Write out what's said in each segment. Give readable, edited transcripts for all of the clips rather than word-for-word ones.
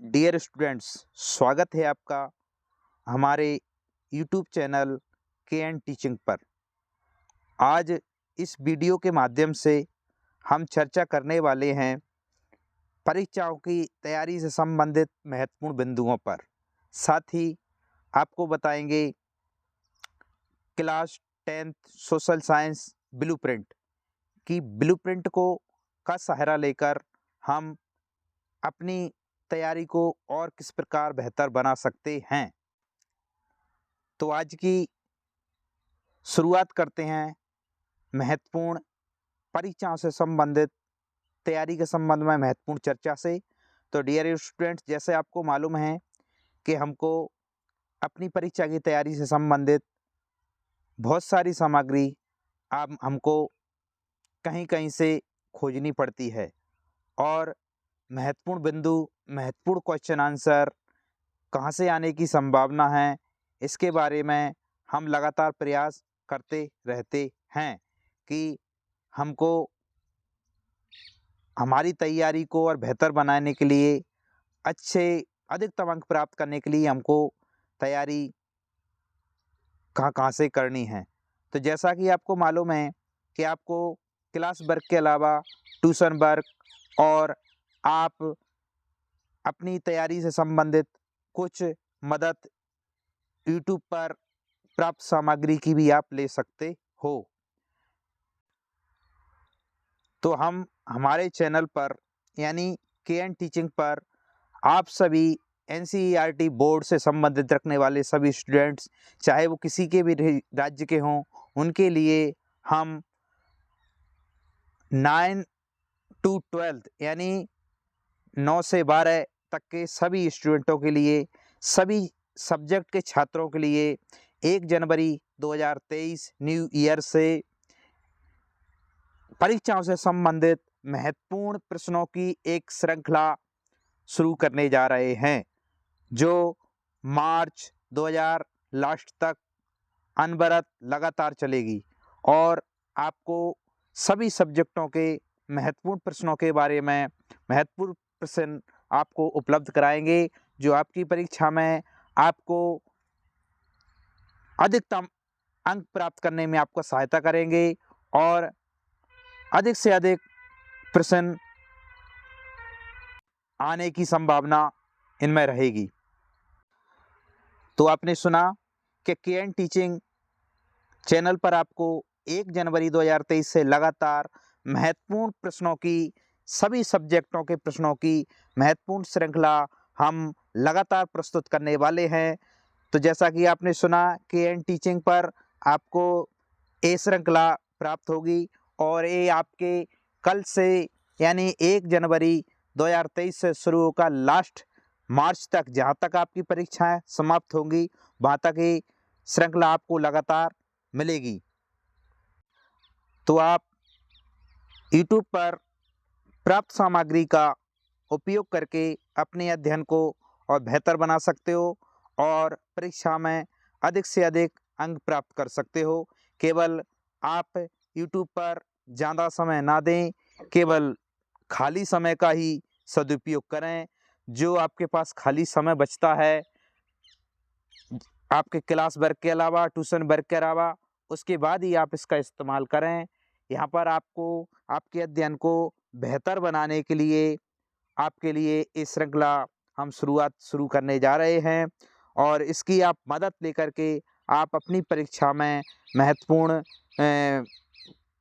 Dear students, स्वागत है आपका हमारे यूट्यूब चैनल के एन टीचिंग पर। आज इस वीडियो के माध्यम से हम चर्चा करने वाले हैं परीक्षाओं की तैयारी से संबंधित महत्वपूर्ण बिंदुओं पर। साथ ही आपको बताएंगे class 10th social science blueprint की ब्लूप्रिंट को का सहारा लेकर हम अपनी तैयारी को और किस प्रकार बेहतर बना सकते हैं। तो आज की शुरुआत करते हैं महत्वपूर्ण परीक्षाओं से संबंधित तैयारी के संबंध में महत्वपूर्ण चर्चा से। तो डियर स्टूडेंट्स, जैसे आपको मालूम है कि हमको अपनी परीक्षा की तैयारी से संबंधित बहुत सारी सामग्री अब हमको कहीं कहीं से खोजनी पड़ती है और महत्वपूर्ण बिंदु, महत्वपूर्ण क्वेश्चन आंसर कहाँ से आने की संभावना है, इसके बारे में हम लगातार प्रयास करते रहते हैं कि हमको हमारी तैयारी को और बेहतर बनाने के लिए, अधिकतम अंक प्राप्त करने के लिए हमको तैयारी कहाँ से करनी है। तो जैसा कि आपको मालूम है कि आपको क्लास वर्क के अलावा ट्यूशन वर्क और आप अपनी तैयारी से संबंधित कुछ मदद यूट्यूब पर प्राप्त सामग्री की भी आप ले सकते हो। तो हम हमारे चैनल पर यानी के एन टीचिंग पर आप सभी एनसीईआरटी बोर्ड से संबंधित रखने वाले सभी स्टूडेंट्स, चाहे वो किसी के भी राज्य के हों, उनके लिए हम 9 to 12 यानी 9 से 12 तक के सभी स्टूडेंटों के लिए, सभी सब्जेक्ट के छात्रों के लिए 1 जनवरी 2023 न्यू ईयर से परीक्षाओं से संबंधित महत्वपूर्ण प्रश्नों की एक श्रृंखला शुरू करने जा रहे हैं, जो मार्च 2000 लास्ट तक अनवरत लगातार चलेगी और आपको सभी सब्जेक्टों के महत्वपूर्ण प्रश्नों के बारे में महत्वपूर्ण प्रश्न आपको उपलब्ध कराएंगे, जो आपकी परीक्षा में आपको अधिकतम अंक प्राप्त करने में आपको सहायता करेंगे और अधिक से अधिक प्रश्न आने की संभावना इनमें रहेगी। तो आपने सुना कि के एन टीचिंग चैनल पर आपको 1 जनवरी 2023 से लगातार महत्वपूर्ण प्रश्नों की, सभी सब्जेक्टों के प्रश्नों की महत्वपूर्ण श्रृंखला हम लगातार प्रस्तुत करने वाले हैं। तो जैसा कि आपने सुना, के एन टीचिंग पर आपको ए श्रृंखला प्राप्त होगी और ये आपके कल से यानी 1 जनवरी 2023 से शुरू होकर लास्ट मार्च तक, जहाँ तक आपकी परीक्षाएं समाप्त होंगी, वहाँ तक ये श्रृंखला आपको लगातार मिलेगी। तो आप YouTube पर प्राप्त सामग्री का उपयोग करके अपने अध्ययन को और बेहतर बना सकते हो और परीक्षा में अधिक से अधिक अंक प्राप्त कर सकते हो। केवल आप YouTube पर ज़्यादा समय ना दें, केवल खाली समय का ही सदुपयोग करें। जो आपके पास खाली समय बचता है आपके क्लास वर्क के अलावा, ट्यूशन वर्क के अलावा, उसके बाद ही आप इसका इस्तेमाल करें। यहाँ पर आपको आपके अध्ययन को बेहतर बनाने के लिए आपके लिए इस श्रृंखला हम शुरू करने जा रहे हैं और इसकी आप मदद लेकर के आप अपनी परीक्षा में महत्वपूर्ण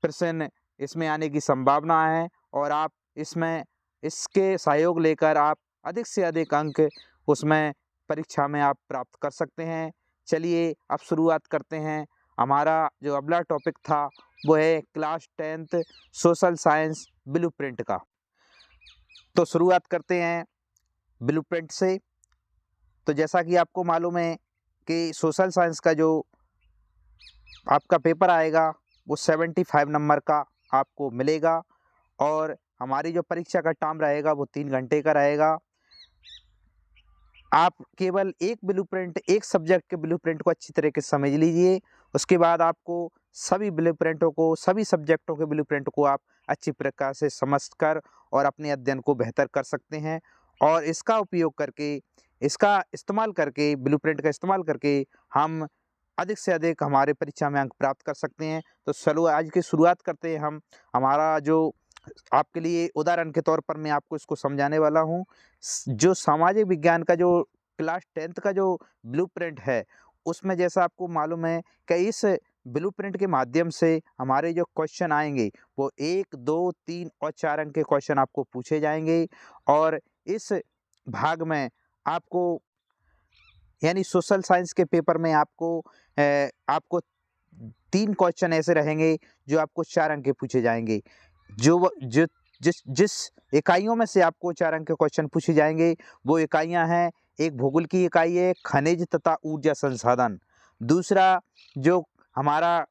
प्रश्न इसमें आने की संभावना है और आप इसके सहयोग लेकर आप अधिक से अधिक अंक उसमें परीक्षा में आप प्राप्त कर सकते हैं। चलिए अब शुरुआत करते हैं। हमारा जो अगला टॉपिक था वो है class 10th social science blueprint का। तो शुरुआत करते हैं ब्लूप्रिंट से। तो जैसा कि आपको मालूम है कि सोशल साइंस का जो आपका पेपर आएगा वो 75 नंबर का आपको मिलेगा और हमारी जो परीक्षा का टाइम रहेगा वो 3 घंटे का रहेगा। आप केवल एक सब्जेक्ट के ब्लूप्रिंट को अच्छी तरीके से समझ लीजिए। उसके बाद आपको सभी ब्लूप्रिंटों को, सभी सब्जेक्टों के ब्लूप्रिंट को आप अच्छी प्रकार से समझकर और अपने अध्ययन को बेहतर कर सकते हैं और इसका उपयोग करके, इसका इस्तेमाल करके, ब्लूप्रिंट का इस्तेमाल करके हम अधिक से अधिक हमारे परीक्षा में अंक प्राप्त कर सकते हैं। तो चलो आज की शुरुआत करते हैं हम। हमारा जो आपके लिए उदाहरण के तौर पर मैं आपको इसको समझाने वाला हूँ। जो सामाजिक विज्ञान का जो क्लास 10th का जो ब्लूप्रिंट है, उसमें जैसा आपको मालूम है कि इस ब्लूप्रिंट के माध्यम से हमारे जो क्वेश्चन आएंगे वो 1, 2, 3 और 4 अंक के क्वेश्चन आपको पूछे जाएंगे। और इस भाग में आपको यानी सोशल साइंस के पेपर में आपको 3 क्वेश्चन ऐसे रहेंगे जो आपको 4 अंक के पूछे जाएंगे। जिस इकाइयों में से आपको 4 अंक के क्वेश्चन पूछे जाएंगे वो इकाइयां हैं, एक भूगोल की इकाई है खनिज तथा ऊर्जा संसाधन, दूसरा जो हमारा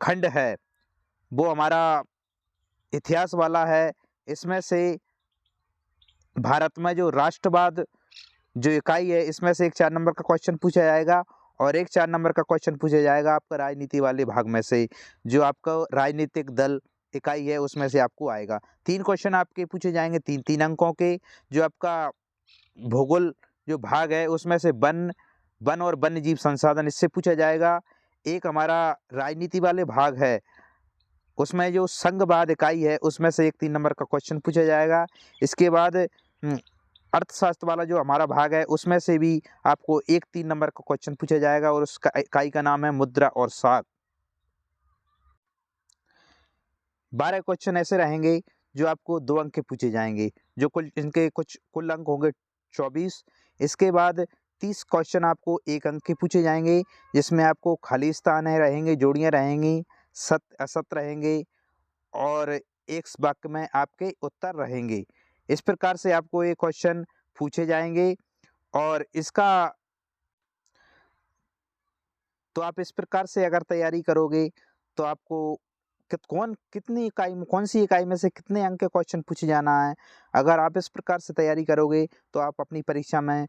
खंड है वो हमारा इतिहास वाला है। इसमें से भारत में जो राष्ट्रवाद जो इकाई है इसमें से एक 4 नंबर का क्वेश्चन पूछा जाएगा और एक 4 नंबर का क्वेश्चन पूछा जाएगा आपका राजनीति वाले भाग में से, जो आपका राजनीतिक दल इकाई है उसमें से आपको आएगा। 3 क्वेश्चन आपके पूछे जाएंगे 3-3 अंकों के। जो आपका भूगोल जो भाग है उसमें से वन और वन्य जीव संसाधन इससे पूछा जाएगा। एक हमारा राजनीति वाले भाग है उसमें जो संघवाद इकाई है उसमें से एक 3 नंबर का क्वेश्चन पूछा जाएगा। इसके बाद अर्थशास्त्र वाला जो हमारा भाग है उसमें से भी आपको एक 3 नंबर का क्वेश्चन पूछा जाएगा और उसका इकाई का नाम है मुद्रा और साख। 12 क्वेश्चन ऐसे रहेंगे जो आपको 2 अंक के पूछे जाएंगे, जो इनके कुल अंक होंगे 24। इसके बाद 30 क्वेश्चन आपको 1 अंक के पूछे जाएंगे जिसमें आपको खाली स्थान है रहेंगे, जोड़ियाँ रहेंगी, सत्य असत्य रहेंगे और एक वाक्य में आपके उत्तर रहेंगे। इस प्रकार से आपको ये क्वेश्चन पूछे जाएंगे और इसका तो आप इस प्रकार से अगर तैयारी करोगे तो आपको कितनी इकाई में, कौन सी इकाई में से कितने अंक के क्वेश्चन पूछे जाना है, अगर आप इस प्रकार से तैयारी करोगे तो आप अपनी परीक्षा में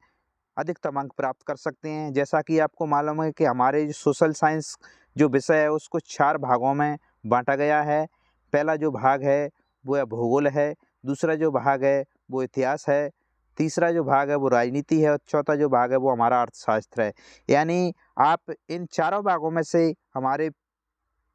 अधिकतम अंक प्राप्त कर सकते हैं। जैसा कि आपको मालूम है कि हमारे जो सोशल साइंस जो विषय है उसको 4 भागों में बांटा गया है। पहला जो भाग है वो भूगोल है, दूसरा जो भाग है वो इतिहास है, तीसरा जो भाग है वो राजनीति है और चौथा जो भाग है वो हमारा अर्थशास्त्र है। यानी आप इन चारों भागों में से हमारे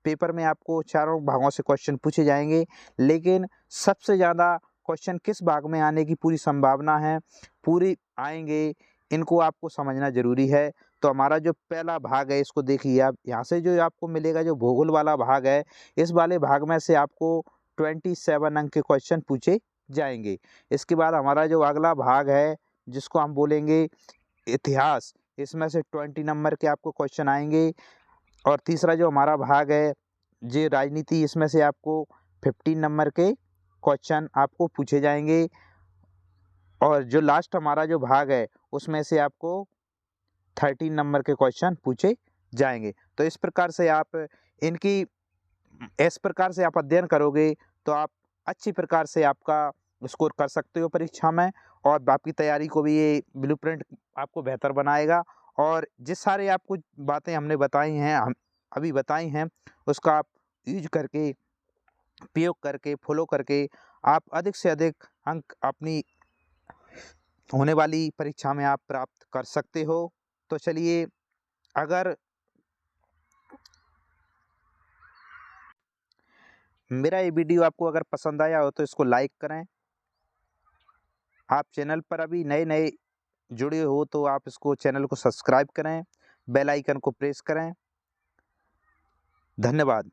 पेपर में आपको चारों भागों से क्वेश्चन पूछे जाएंगे, लेकिन सबसे ज़्यादा क्वेश्चन किस भाग में आने की पूरी संभावना है, पूरी आएंगे, इनको आपको समझना ज़रूरी है। तो हमारा जो पहला भाग है इसको देखिए आप, यहाँ से जो आपको मिलेगा जो भूगोल वाला भाग है इस वाले भाग में से आपको 27 अंक के क्वेश्चन पूछे जाएंगे। इसके बाद हमारा जो अगला भाग है जिसको हम बोलेंगे इतिहास, इसमें से 20 नंबर के आपको क्वेश्चन आएंगे। और तीसरा जो हमारा भाग है ये राजनीति, इसमें से आपको 15 नंबर के क्वेश्चन आपको पूछे जाएंगे। और जो लास्ट हमारा जो भाग है उसमें से आपको 13 नंबर के क्वेश्चन पूछे जाएंगे। तो इस प्रकार से आप अध्ययन करोगे तो आप अच्छी प्रकार से आपका स्कोर कर सकते हो परीक्षा में और आपकी तैयारी को भी ये ब्लूप्रिंट आपको बेहतर बनाएगा। और जिस सारे आपको बातें हमने बताई हैं, हम अभी बताई हैं, उसका आप यूज करके, प्रयोग करके, फॉलो करके आप अधिक से अधिक अंक अपनी होने वाली परीक्षा में आप प्राप्त कर सकते हो। तो चलिए, अगर मेरा ये वीडियो आपको अगर पसंद आया हो तो इसको लाइक करें। आप चैनल पर अभी नए जुड़े हो तो आप इसको चैनल को सब्सक्राइब करें, बेल आइकन को प्रेस करें। धन्यवाद।